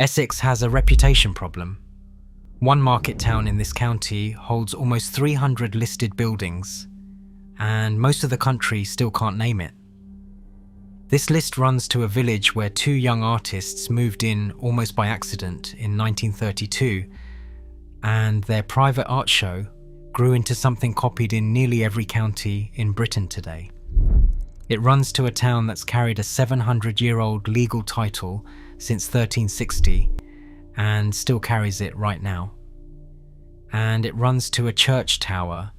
Essex has a reputation problem. One market town in this county holds almost 300 listed buildings, and most of the country still can't name it. This list runs to a village where two young artists moved in almost by accident in 1932, and their private art show grew into something copied in nearly every county in Britain today. It runs to a town that's carried a 700-year-old legal title since 1360 and still carries it right now. And it runs to a church tower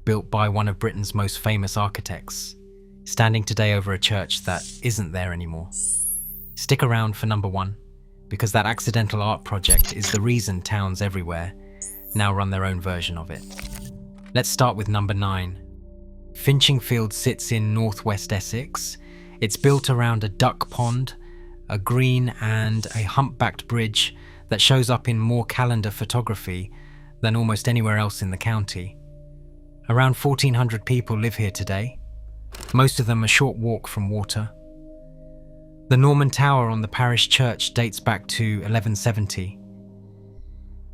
built by one of Britain's most famous architects, standing today over a church that isn't there anymore. Stick around for number 1, because that accidental art project is the reason towns everywhere now run their own version of it. Let's start with number 9. Finchingfield sits in northwest Essex. It's built around a duck pond, a green and a hump-backed bridge that shows up in more calendar photography than almost anywhere else in the county. Around 1,400 people live here today, most of them a short walk from water. The Norman tower on the parish church dates back to 1170.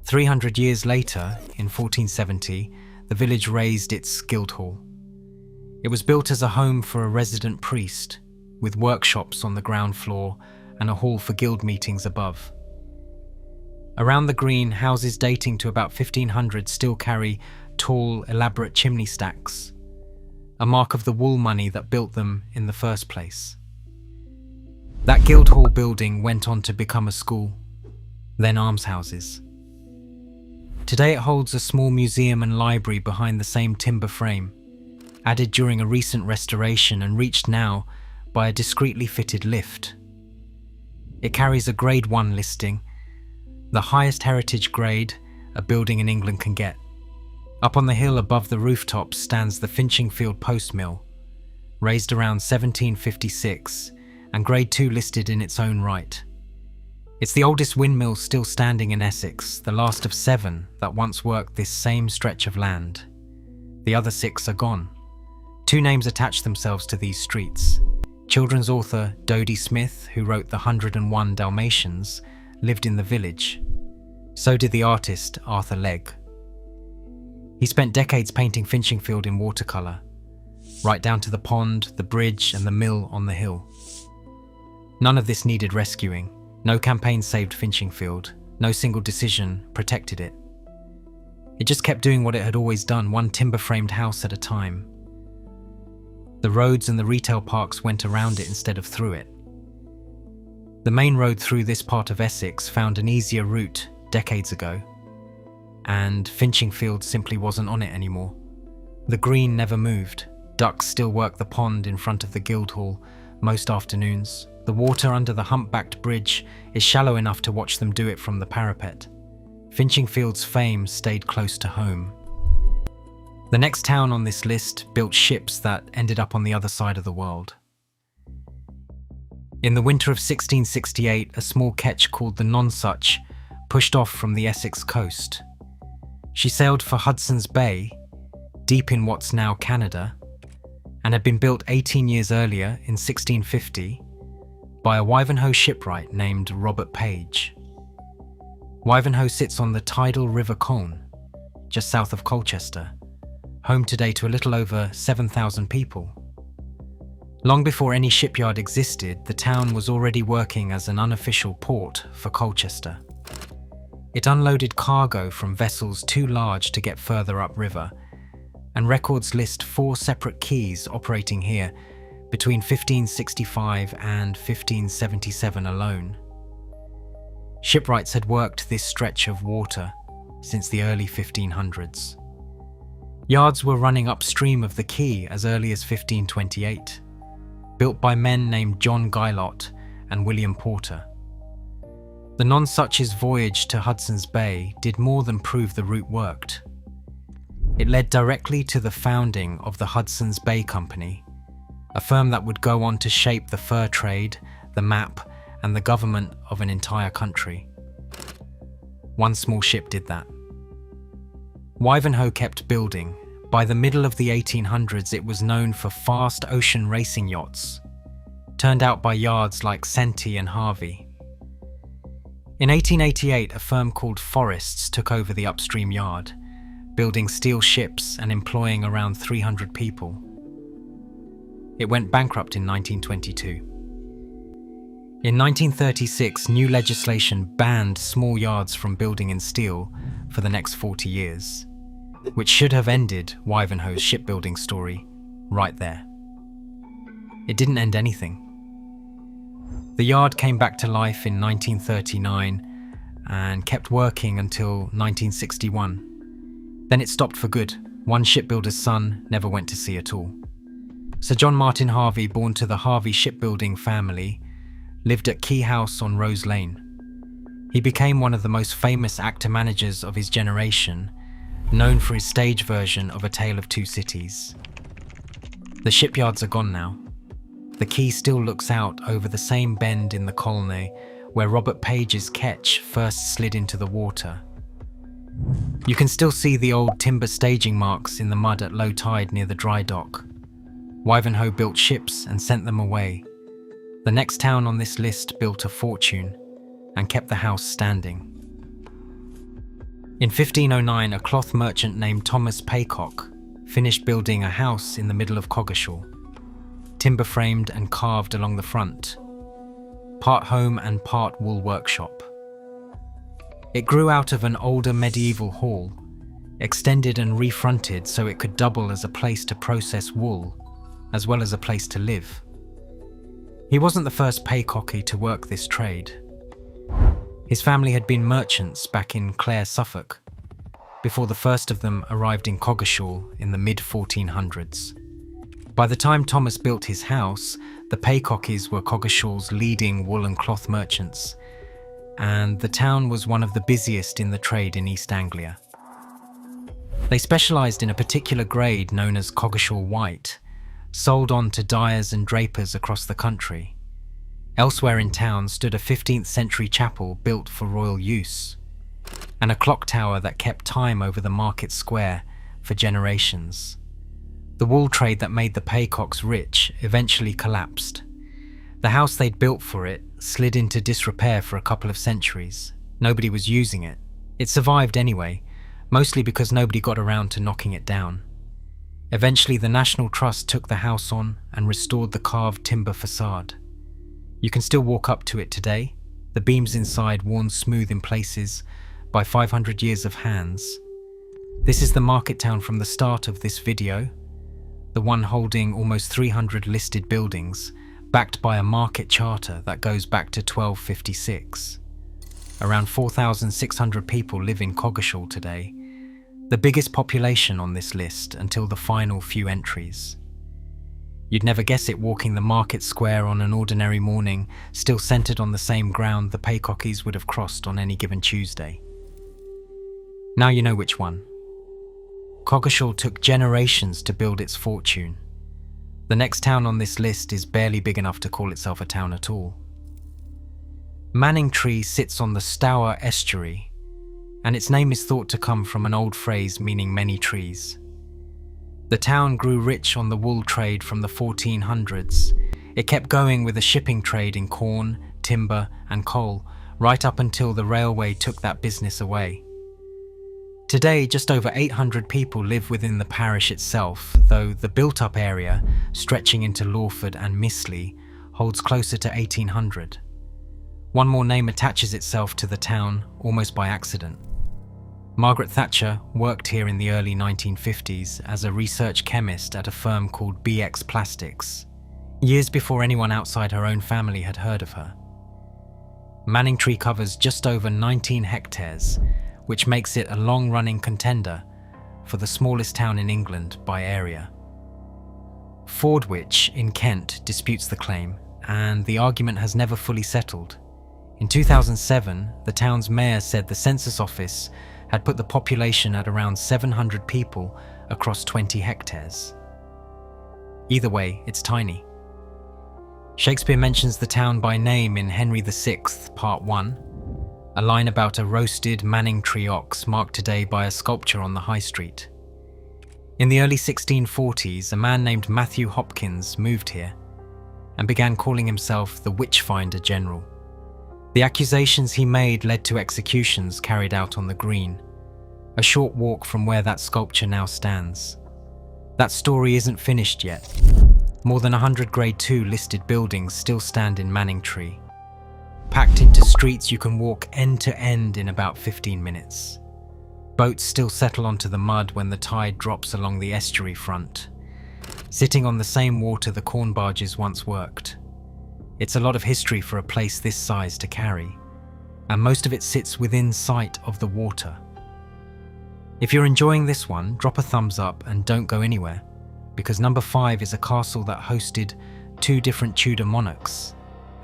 300 years later, in 1470, the village raised its Guildhall. It was built as a home for a resident priest, with workshops on the ground floor and a hall for guild meetings above. Around the green, houses dating to about 1500 still carry tall, elaborate chimney stacks, a mark of the wool money that built them in the first place. That Guildhall building went on to become a school, then almshouses. Today it holds a small museum and library behind the same timber frame, added during a recent restoration and reached now by a discreetly fitted lift. It carries a Grade 1 listing, the highest heritage grade a building in England can get. Up on the hill above the rooftop stands the Finchingfield post mill, raised around 1756 and Grade 2 listed in its own right. It's the oldest windmill still standing in Essex, the last of 7 that once worked this same stretch of land. The other 6 are gone. 2 names attach themselves to these streets. Children's author Dodie Smith, who wrote the 101 Dalmatians, lived in the village. So did the artist Arthur Legg. He spent decades painting Finchingfield in watercolour, right down to the pond, the bridge and the mill on the hill. None of this needed rescuing. No campaign saved Finchingfield. No single decision protected it. It just kept doing what it had always done, one timber-framed house at a time. The roads and the retail parks went around it instead of through it. The main road through this part of Essex found an easier route decades ago, and Finchingfield simply wasn't on it anymore. The green never moved. Ducks still worked the pond in front of the Guildhall most afternoons. The water under the hump-backed bridge is shallow enough to watch them do it from the parapet. Finchingfield's fame stayed close to home. The next town on this list built ships that ended up on the other side of the world. In the winter of 1668, a small ketch called the Nonsuch pushed off from the Essex coast. She sailed for Hudson's Bay, deep in what's now Canada, and had been built 18 years earlier in 1650 by a Wivenhoe shipwright named Robert Page. Wivenhoe sits on the tidal River Colne, just south of Colchester, home today to a little over 7,000 people. Long before any shipyard existed, the town was already working as an unofficial port for Colchester. It unloaded cargo from vessels too large to get further upriver, and records list 4 separate quays operating here between 1565 and 1577 alone. Shipwrights had worked this stretch of water since the early 1500s. Yards were running upstream of the quay as early as 1528, built by men named John Guylott and William Porter. The Nonsuch's voyage to Hudson's Bay did more than prove the route worked. It led directly to the founding of the Hudson's Bay Company, a firm that would go on to shape the fur trade, the map, and the government of an entire country. One small ship did that. Wivenhoe kept building. By the middle of the 1800s, it was known for fast ocean racing yachts, turned out by yards like Senti and Harvey. In 1888, a firm called Forests took over the upstream yard, building steel ships and employing around 300 people. It went bankrupt in 1922. In 1936, new legislation banned small yards from building in steel for the next 40 years, which should have ended Wivenhoe's shipbuilding story right there. It didn't end anything. The yard came back to life in 1939 and kept working until 1961. Then it stopped for good. One shipbuilder's son never went to sea at all. Sir John Martin Harvey, born to the Harvey shipbuilding family, lived at Key House on Rose Lane. He became one of the most famous actor-managers of his generation, known for his stage version of A Tale of Two Cities. The shipyards are gone now. The quay still looks out over the same bend in the Colne where Robert Page's ketch first slid into the water. You can still see the old timber staging marks in the mud at low tide near the dry dock. Wivenhoe built ships and sent them away. The next town on this list built a fortune and kept the house standing. In 1509, a cloth merchant named Thomas Paycock finished building a house in the middle of Coggeshall, timber framed and carved along the front, part home and part wool workshop. It grew out of an older medieval hall, extended and refronted so it could double as a place to process wool, as well as a place to live. He wasn't the first Paycocky to work this trade. His family had been merchants back in Clare, Suffolk, before the first of them arrived in Coggeshall in the mid-1400s. By the time Thomas built his house, the Paycockys were Coggeshall's leading wool and cloth merchants, and the town was one of the busiest in the trade in East Anglia. They specialised in a particular grade known as Coggeshall White, sold on to dyers and drapers across the country. Elsewhere in town stood a 15th century chapel built for royal use, and a clock tower that kept time over the market square for generations. The wool trade that made the Paycocks rich eventually collapsed. The house they'd built for it slid into disrepair for a couple of centuries. Nobody was using it. It survived anyway, mostly because nobody got around to knocking it down. Eventually, the National Trust took the house on and restored the carved timber facade. You can still walk up to it today, the beams inside worn smooth in places by 500 years of hands. This is the market town from the start of this video, the one holding almost 300 listed buildings, backed by a market charter that goes back to 1256. Around 4,600 people live in Coggeshall today, the biggest population on this list until the final few entries. You'd never guess it walking the market square on an ordinary morning, still centred on the same ground the Paycockys would have crossed on any given Tuesday. Now you know which one. Coggeshall took generations to build its fortune. The next town on this list is barely big enough to call itself a town at all. Manningtree sits on the Stour estuary, and its name is thought to come from an old phrase meaning many trees. The town grew rich on the wool trade from the 1400s. It kept going with a shipping trade in corn, timber, and coal, right up until the railway took that business away. Today, just over 800 people live within the parish itself, though the built-up area, stretching into Lawford and Mistley, holds closer to 1,800. One more name attaches itself to the town, almost by accident. Margaret Thatcher worked here in the early 1950s as a research chemist at a firm called BX Plastics, years before anyone outside her own family had heard of her. Manningtree covers just over 19 hectares, which makes it a long-running contender for the smallest town in England by area. Fordwich in Kent disputes the claim, and the argument has never fully settled. In 2007, the town's mayor said the census office had put the population at around 700 people across 20 hectares. Either way, it's tiny. Shakespeare mentions the town by name in Henry VI, Part 1, a line about a roasted Manningtree ox marked today by a sculpture on the High Street. In the early 1640s, a man named Matthew Hopkins moved here and began calling himself the Witchfinder General. The accusations he made led to executions carried out on the green, a short walk from where that sculpture now stands. That story isn't finished yet. More than 100 Grade 2 listed buildings still stand in Manningtree, packed into streets you can walk end to end in about 15 minutes. Boats still settle onto the mud when the tide drops along the estuary front, sitting on the same water the corn barges once worked. It's a lot of history for a place this size to carry, and most of it sits within sight of the water. If you're enjoying this one, drop a thumbs up and don't go anywhere, because number 5 is a castle that hosted 2 different Tudor monarchs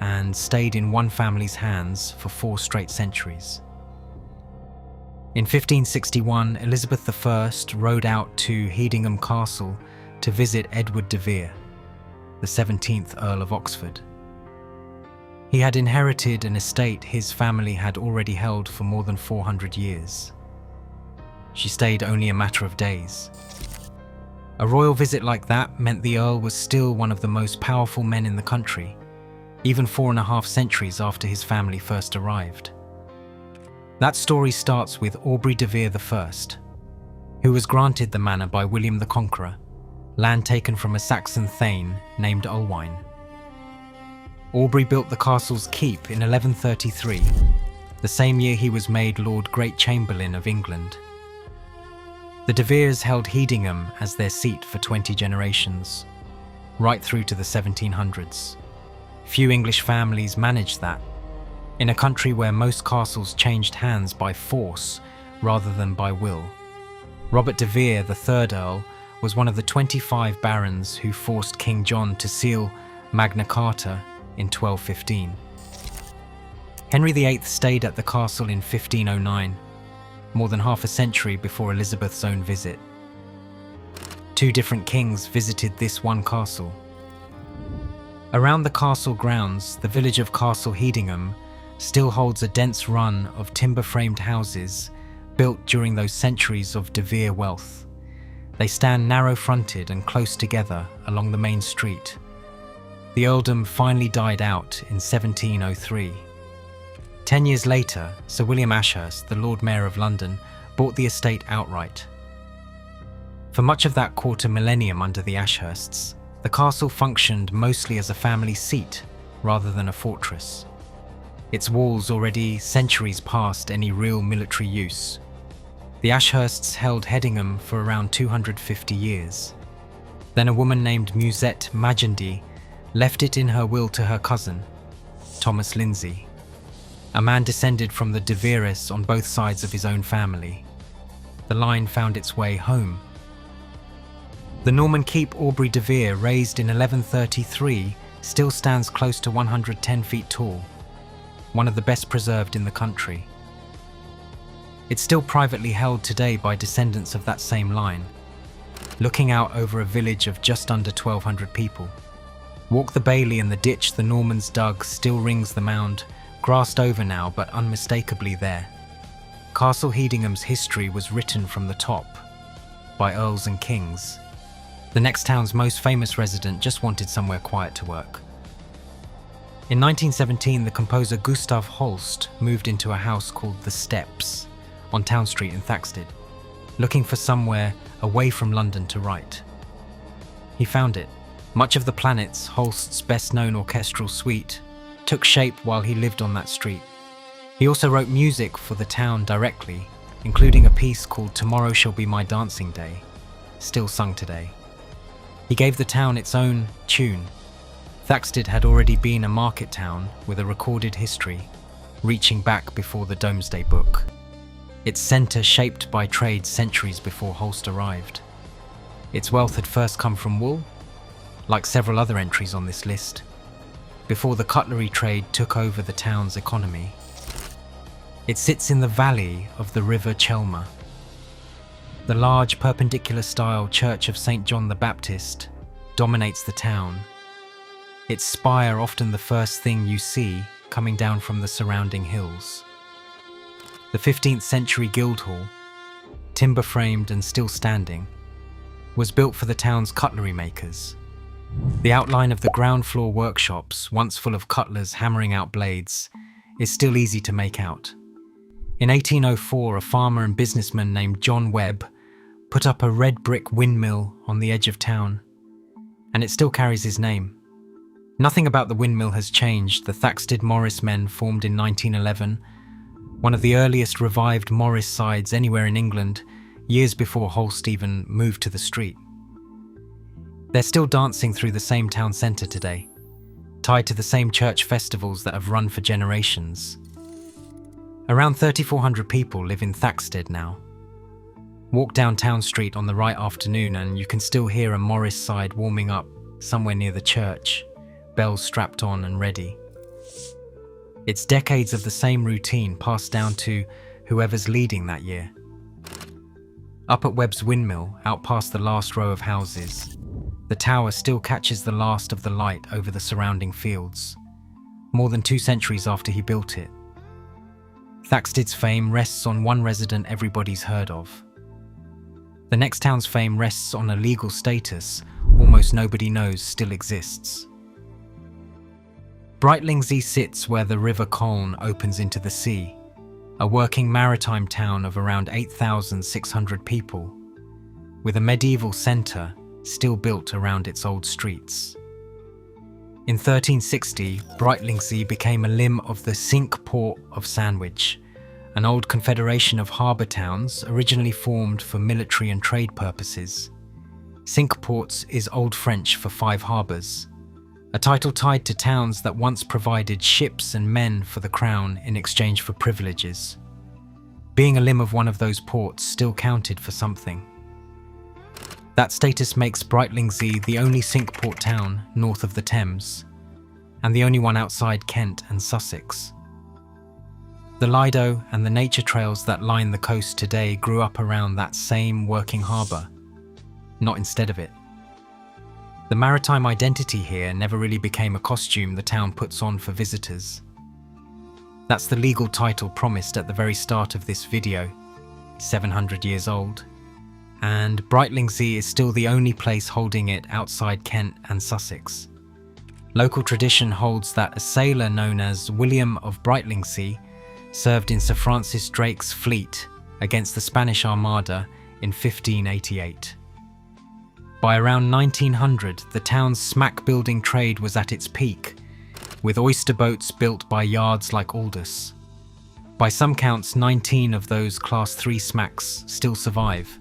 and stayed in one family's hands for 4 straight centuries. In 1561, Elizabeth I rode out to Hedingham Castle to visit Edward de Vere, the 17th Earl of Oxford. He had inherited an estate his family had already held for more than 400 years. She stayed only a matter of days. A royal visit like that meant the Earl was still one of the most powerful men in the country, even 4.5 centuries after his family first arrived. That story starts with Aubrey de Vere I, who was granted the manor by William the Conqueror, land taken from a Saxon thane named Ulwine. Aubrey built the castle's keep in 1133, the same year he was made Lord Great Chamberlain of England. The de Veres held Hedingham as their seat for 20 generations, right through to the 1700s. Few English families managed that, in a country where most castles changed hands by force rather than by will. Robert de Vere, the 3rd Earl, was one of the 25 barons who forced King John to seal Magna Carta in 1215. Henry VIII stayed at the castle in 1509, more than half a century before Elizabeth's own visit. 2 different kings visited this one castle. Around the castle grounds, the village of Castle Hedingham still holds a dense run of timber-framed houses built during those centuries of de Vere wealth. They stand narrow-fronted and close together along the main street. The earldom finally died out in 1703. 10 years later, Sir William Ashurst, the Lord Mayor of London, bought the estate outright. For much of that quarter millennium under the Ashursts, the castle functioned mostly as a family seat rather than a fortress. Its walls already centuries past any real military use. The Ashursts held Hedingham for around 250 years. Then a woman named Musette Magendie left it in her will to her cousin, Thomas Lindsay, a man descended from the de Veres on both sides of his own family. The line found its way home. The Norman keep Aubrey de Vere, raised in 1133, still stands close to 110 feet tall, one of the best preserved in the country. It's still privately held today by descendants of that same line, looking out over a village of just under 1,200 people. Walk the bailey and the ditch the Normans dug still rings the mound, grassed over now but unmistakably there. Castle Hedingham's history was written from the top, by earls and kings. The next town's most famous resident just wanted somewhere quiet to work. In 1917, the composer Gustav Holst moved into a house called The Steps on Town Street in Thaxted, looking for somewhere away from London to write. He found it. Much of The Planets, Holst's best-known orchestral suite, took shape while he lived on that street. He also wrote music for the town directly, including a piece called Tomorrow Shall Be My Dancing Day, still sung today. He gave the town its own tune. Thaxted had already been a market town with a recorded history, reaching back before the Domesday Book. Its centre shaped by trade centuries before Holst arrived. Its wealth had first come from wool, like several other entries on this list, before the cutlery trade took over the town's economy. It sits in the valley of the River Colne. The large perpendicular-style Church of St. John the Baptist dominates the town, its spire often the first thing you see coming down from the surrounding hills. The 15th century Guildhall, timber-framed and still standing, was built for the town's cutlery makers. The outline of the ground floor workshops, once full of cutlers hammering out blades, is still easy to make out. In 1804, a farmer and businessman named John Webb put up a red brick windmill on the edge of town, and it still carries his name. Nothing about the windmill has changed. The Thaxted Morris men formed in 1911, one of the earliest revived Morris sides anywhere in England, years before Holst even moved to the street. They're still dancing through the same town centre today, tied to the same church festivals that have run for generations. Around 3,400 people live in Thaxted now. Walk down Town Street on the right afternoon and you can still hear a Morris side warming up somewhere near the church, bells strapped on and ready. It's decades of the same routine passed down to whoever's leading that year. Up at Webb's windmill, out past the last row of houses, the tower still catches the last of the light over the surrounding fields, more than 2 centuries after he built it. Thaxted's fame rests on one resident everybody's heard of. The next town's fame rests on a legal status almost nobody knows still exists. Brightlingsea sits where the River Colne opens into the sea, a working maritime town of around 8,600 people, with a medieval centre still built around its old streets. In 1360, Brightlingsea became a limb of the Cinque Port of Sandwich, an old confederation of harbour towns originally formed for military and trade purposes. Cinque Ports is Old French for 5 harbours, a title tied to towns that once provided ships and men for the crown in exchange for privileges. Being a limb of one of those ports still counted for something. That status makes Brightlingsea the only Cinque Port town north of the Thames, and the only one outside Kent and Sussex. The Lido and the nature trails that line the coast today grew up around that same working harbour, not instead of it. The maritime identity here never really became a costume the town puts on for visitors. That's the legal title promised at the very start of this video, 700 years old, and Brightlingsea is still the only place holding it outside Kent and Sussex. Local tradition holds that a sailor known as William of Brightlingsea served in Sir Francis Drake's fleet against the Spanish Armada in 1588. By around 1900, the town's smack building trade was at its peak, with oyster boats built by yards like Aldous. By some counts, 19 of those Class 3 smacks still survive,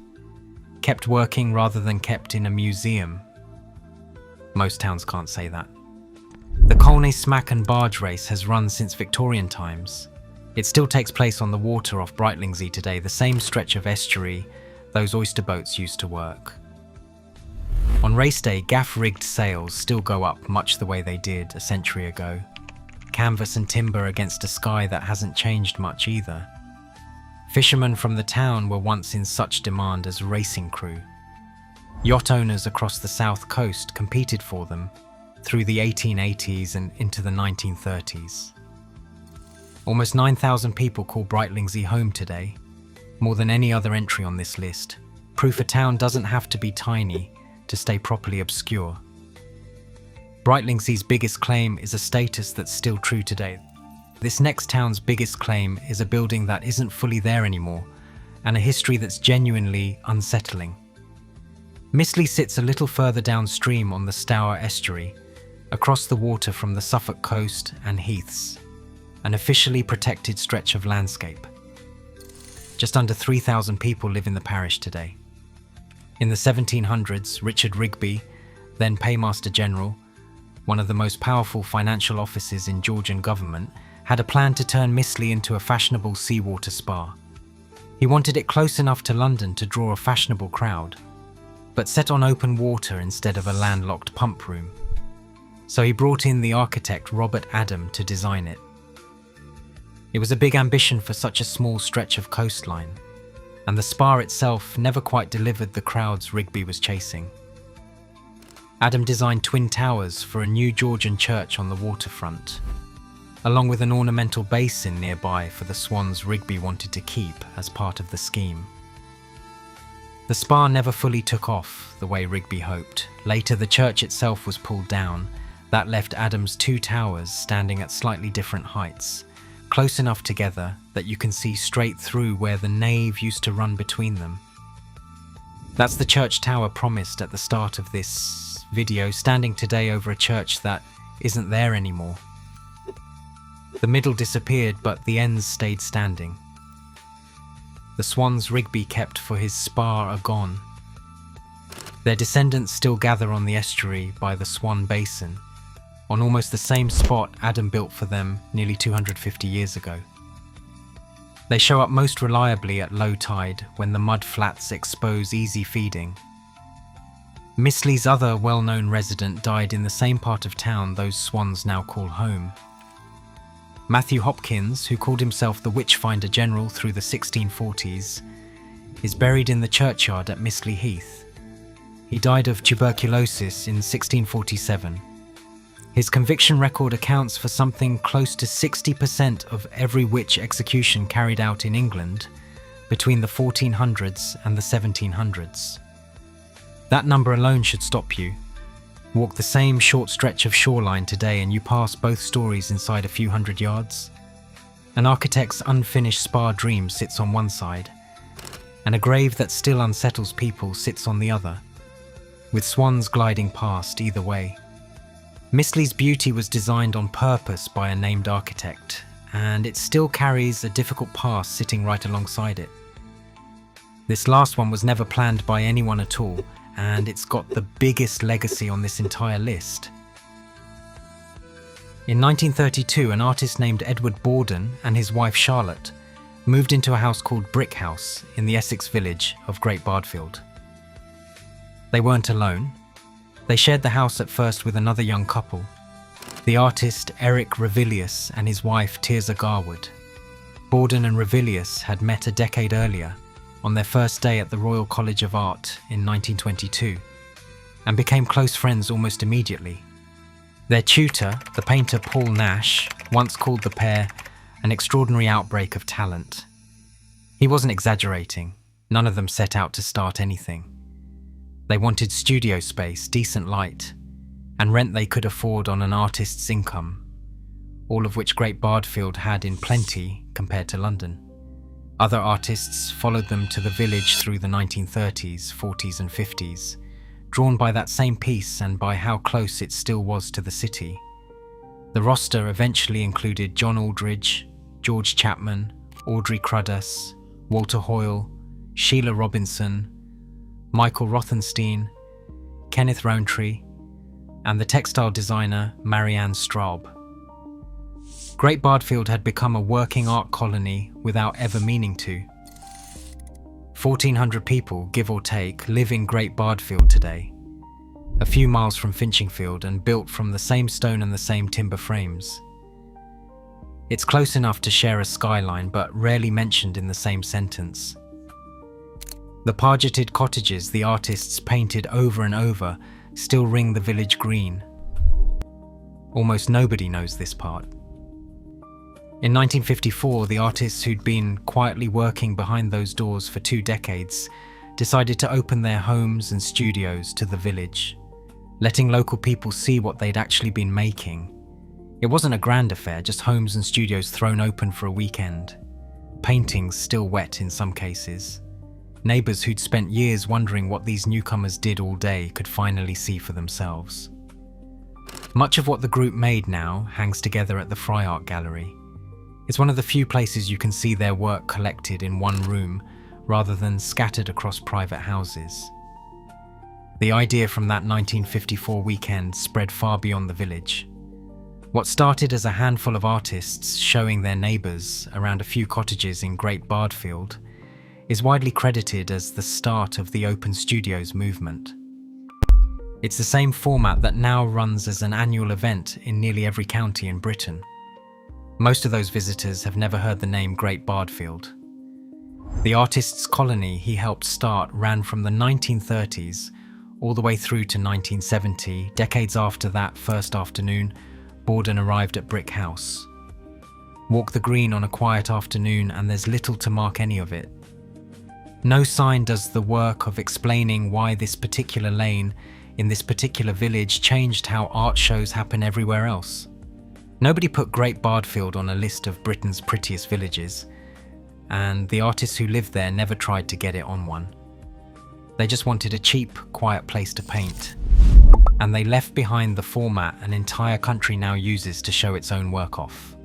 kept working rather than kept in a museum. Most towns can't say that. The Colne smack and barge race has run since Victorian times. It still takes place on the water off Brightlingsea today, the same stretch of estuary those oyster boats used to work. On race day, gaff-rigged sails still go up much the way they did a century ago. Canvas and timber against a sky that hasn't changed much either. Fishermen from the town were once in such demand as racing crew. Yacht owners across the south coast competed for them through the 1880s and into the 1930s. Almost 9,000 people call Brightlingsea home today, more than any other entry on this list. Proof a town doesn't have to be tiny to stay properly obscure. Brightlingsea biggest claim is a status that's still true today. This next town's biggest claim is a building that isn't fully there anymore, and a history that's genuinely unsettling. Mistley sits a little further downstream on the Stour estuary, across the water from the Suffolk coast and heaths, an officially protected stretch of landscape. Just under 3,000 people live in the parish today. In the 1700s, Richard Rigby, then Paymaster General, one of the most powerful financial offices in Georgian government, had a plan to turn Mistley into a fashionable seawater spa. He wanted it close enough to London to draw a fashionable crowd, but set on open water instead of a landlocked pump room. So he brought in the architect Robert Adam to design it. It was a big ambition for such a small stretch of coastline, and the spa itself never quite delivered the crowds Rigby was chasing. Adam designed twin towers for a new Georgian church on the waterfront, along with an ornamental basin nearby for the swans Rigby wanted to keep as part of the scheme. The spa never fully took off the way Rigby hoped. Later, the church itself was pulled down. That left Adam's 2 towers standing at slightly different heights, close enough together that you can see straight through where the nave used to run between them. That's the church tower promised at the start of this video, standing today over a church that isn't there anymore. The middle disappeared, but the ends stayed standing. The swans Rigby kept for his spa are gone. Their descendants still gather on the estuary by the Swan Basin, on almost the same spot Adam built for them nearly 250 years ago. They show up most reliably at low tide when the mud flats expose easy feeding. Mistley's other well-known resident died in the same part of town those swans now call home. Matthew Hopkins, who called himself the Witchfinder General through the 1640s, is buried in the churchyard at Mistley Heath. He died of tuberculosis in 1647. His conviction record accounts for something close to 60% of every witch execution carried out in England between the 1400s and the 1700s. That number alone should stop you. Walk the same short stretch of shoreline today and you pass both stories inside a few hundred yards. An architect's unfinished spa dream sits on one side, and a grave that still unsettles people sits on the other, with swans gliding past either way. Mistley's beauty was designed on purpose by a named architect, and it still carries a difficult past sitting right alongside it. This last one was never planned by anyone at all, and it's got the biggest legacy on this entire list. In 1932, an artist named Edward Borden and his wife Charlotte moved into a house called Brick House in the Essex village of Great Bardfield. They weren't alone. They shared the house at first with another young couple, the artist Eric Revilius and his wife Tirzah Garwood. Borden and Revilius had met a decade earlier on their first day at the Royal College of Art in 1922, and became close friends almost immediately. Their tutor, the painter Paul Nash, once called the pair an extraordinary outbreak of talent. He wasn't exaggerating. None of them set out to start anything. They wanted studio space, decent light, and rent they could afford on an artist's income, all of which Great Bardfield had in plenty compared to London. Other artists followed them to the village through the 1930s, 40s and 50s, drawn by that same peace and by how close it still was to the city. The roster eventually included John Aldridge, George Chapman, Audrey Cruddas, Walter Hoyle, Sheila Robinson, Michael Rothenstein, Kenneth Rowntree, and the textile designer Marianne Straub. Great Bardfield had become a working art colony without ever meaning to. 1,400 people, give or take, live in Great Bardfield today, a few miles from Finchingfield and built from the same stone and the same timber frames. It's close enough to share a skyline, but rarely mentioned in the same sentence. The pargeted cottages the artists painted over and over still ring the village green. Almost nobody knows this part. In 1954, the artists who'd been quietly working behind those doors for 2 decades decided to open their homes and studios to the village, letting local people see what they'd actually been making. It wasn't a grand affair, just homes and studios thrown open for a weekend. Paintings still wet in some cases. Neighbours who'd spent years wondering what these newcomers did all day could finally see for themselves. Much of what the group made now hangs together at the Fry Art Gallery. It's one of the few places you can see their work collected in one room rather than scattered across private houses. The idea from that 1954 weekend spread far beyond the village. What started as a handful of artists showing their neighbours around a few cottages in Great Bardfield is widely credited as the start of the open studios movement. It's the same format that now runs as an annual event in nearly every county in Britain. Most of those visitors have never heard the name Great Bardfield. The artists' colony he helped start ran from the 1930s all the way through to 1970. Decades after that first afternoon, Borden arrived at Brick House. Walk the green on a quiet afternoon and there's little to mark any of it. No sign does the work of explaining why this particular lane in this particular village changed how art shows happen everywhere else. Nobody put Great Bardfield on a list of Britain's prettiest villages, and the artists who lived there never tried to get it on one. They just wanted a cheap, quiet place to paint, and they left behind the format an entire country now uses to show its own work off.